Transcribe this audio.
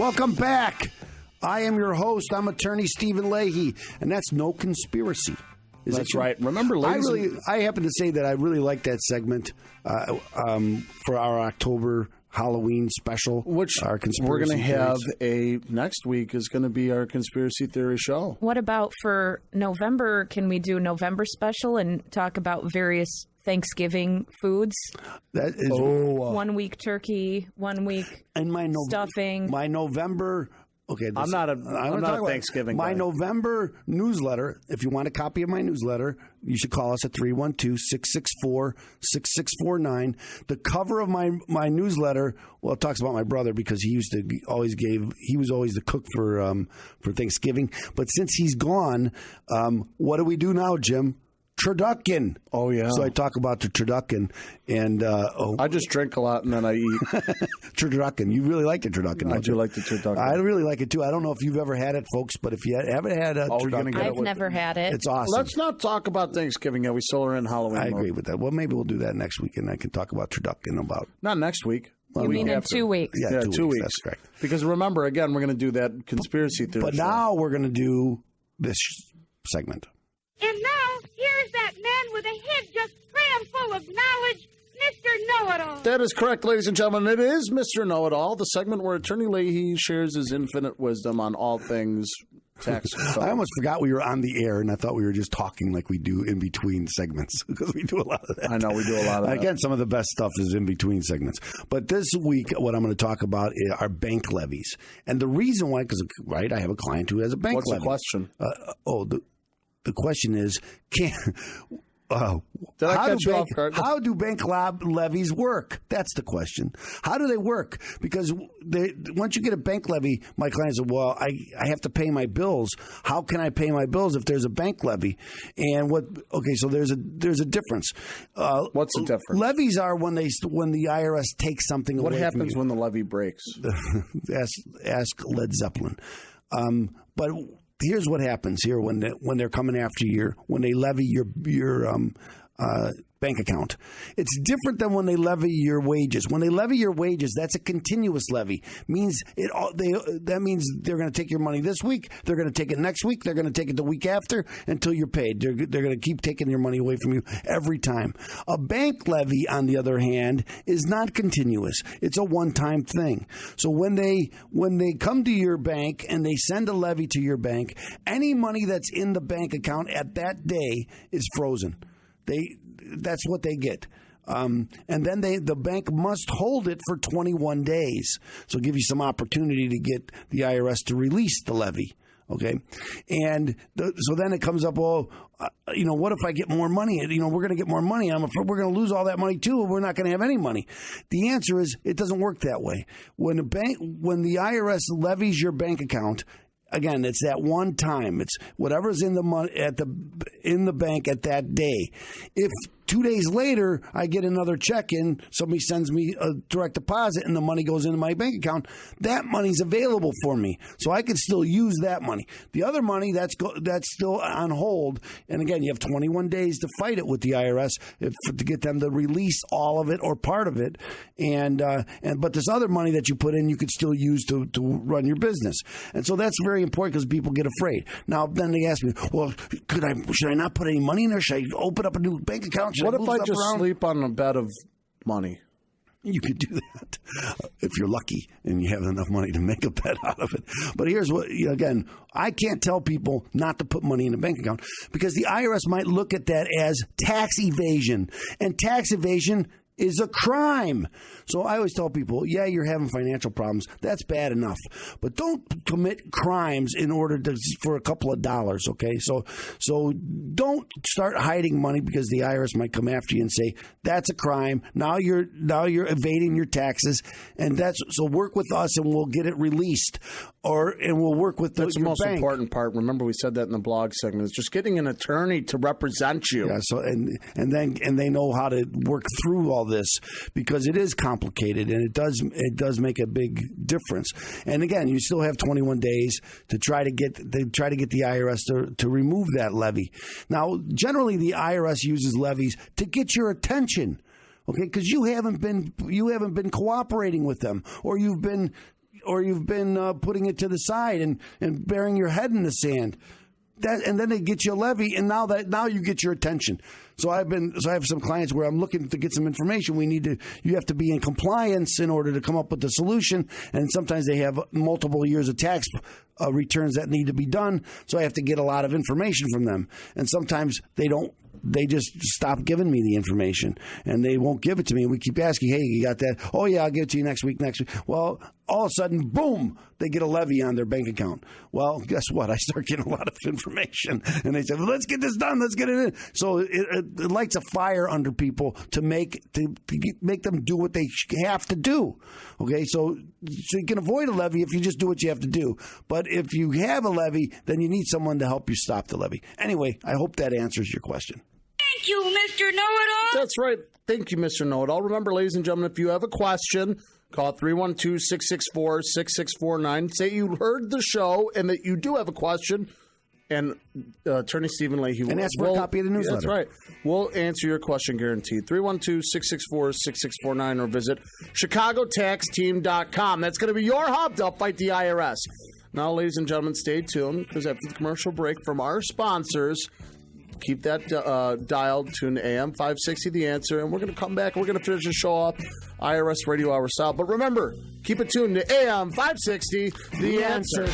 Welcome back. I am your host. I'm attorney Stephen Leahy, and that's no conspiracy. That's right. Remember, ladies, I happen to say that I really like that segment for our October Halloween special, which our conspiracy we're going to have theories. next week is going to be our conspiracy theory show. What about for November? Can we do a November special and talk about various Thanksgiving foods? That is 1 week turkey, 1 week stuffing. My November. Okay, I'm not a Thanksgiving guy. My guy. November newsletter, if you want a copy of my newsletter, you should call us at 312-664-6649. The cover of my newsletter, well, it talks about my brother because he was always the cook for Thanksgiving. But since he's gone, what do we do now, Jim? Turducken. Oh, yeah. So I talk about the turducken. And I just drink a lot and then I eat. Turducken. You really like the turducken, I do like the turducken. I really like it, too. I don't know if you've ever had it, folks, but if you haven't had a turducken. I've never had it. It's awesome. Let's not talk about Thanksgiving yet. We still are in Halloween I mode. agree with that. Well, maybe we'll do that next week, and I can talk about turducken about. Not next week. You mean in 2 weeks? Yeah, 2 weeks. That's correct. Because remember, again, we're going to do that conspiracy theory. But now we're going to do this segment. And now, here's that man with a head just crammed full of knowledge, Mr. Know-It-All. That is correct, ladies and gentlemen. It is Mr. Know-It-All, the segment where Attorney Leahy shares his infinite wisdom on all things tax. I almost forgot we were on the air, and I thought we were just talking like we do in between segments because we do a lot of that. I know, we do a lot of that. Again, some of the best stuff is in between segments. But this week, what I'm going to talk about are bank levies. And the reason why, because, right, I have a client who has a bank levy. What's the question? The question is, Did I catch you off guard? How do bank levies work? That's the question. How do they work? Because once you get a bank levy, my client said, well, I have to pay my bills. How can I pay my bills if there's a bank levy? And so there's a difference. What's the difference? Levies are when the IRS takes something away from you. What happens when the levy breaks? Ask Led Zeppelin. But here's what happens here when they're coming after you, when they levy your bank account. It's different than when they levy your wages. When they levy your wages, that's a continuous levy. That means they're going to take your money this week, they're going to take it next week, they're going to take it the week after until you're paid. They're going to keep taking your money away from you every time. A bank levy, on the other hand, is not continuous. It's a one-time thing. So when they come to your bank and they send a levy to your bank, any money that's in the bank account at that day is frozen. That's what they get. And then the bank must hold it for 21 days. So give you some opportunity to get the IRS to release the levy. Okay. And so then it comes up, what if I get more money? We're going to get more money. I'm afraid we're going to lose all that money too. We're not going to have any money. The answer is it doesn't work that way. When the IRS levies your bank account, again, it's that one time. It's whatever's in the money in the bank at that day. If 2 days later I get another check in, somebody sends me a direct deposit, and the money goes into my bank account, that money's available for me, so I can still use that money. The other money that's still on hold, and again, you have 21 days to fight it with the IRS to get them to release all of it or part of it. But this other money that you put in, you could still use to run your business, and so that's very important because people get afraid. Now, then they ask me, well, should I not put any money in there? Should I open up a new bank account? What if I just sleep on a bed of money? You could do that if you're lucky and you have enough money to make a bed out of it. But here's what, again, I can't tell people not to put money in a bank account because the IRS might look at that as tax evasion. And tax evasion is a crime. So I always tell people, yeah, you're having financial problems. That's bad enough. But don't commit crimes in order for a couple of dollars, okay? So don't start hiding money because the IRS might come after you and say, that's a crime. Now you're evading your taxes, and so work with us and we'll get it released. And we'll work with That's the most bank. important part. Remember, we said that in the blog segment. It's just getting an attorney to represent you. Yeah. So and they know how to work through all this because it is complicated and it does make a big difference. And again, you still have 21 days to try to get the IRS to remove that levy. Now, generally, the IRS uses levies to get your attention. Okay, because you haven't been cooperating with them, or you've been you've been putting it to the side and burying your head in the sand. And then they get you a levy, and now you get your attention. So I have some clients where I'm looking to get some information. You have to be in compliance in order to come up with the solution, and sometimes they have multiple years of tax returns that need to be done. So I have to get a lot of information from them, and sometimes they don't. They just stop giving me the information, and they won't give it to me. And we keep asking, hey, you got that? Oh, yeah, I'll give it to you next week. Well, all of a sudden, boom, they get a levy on their bank account. Well, guess what? I start getting a lot of information, and they say, well, let's get this done. Let's get it in. So it lights a fire under people to make them do what they have to do. Okay, so you can avoid a levy if you just do what you have to do. But if you have a levy, then you need someone to help you stop the levy. Anyway, I hope that answers your question. Thank you, Mr. Know-It-All. That's right. Thank you, Mr. Know-It-All. Remember, ladies and gentlemen, if you have a question, call 312-664-6649. Say you heard the show and that you do have a question, and Attorney Stephen Leahy and ask for a copy of the newsletter. That's right. We'll answer your question guaranteed. 312-664-6649 or visit ChicagoTaxTeam.com. That's going to be your hub to fight the IRS. Now, ladies and gentlemen, stay tuned because after the commercial break from our sponsors, keep that dialed to an AM 560 The Answer, and we're going to come back. We're going to finish the show up IRS Radio Hour style. But remember, keep it tuned to AM 560 The Answer.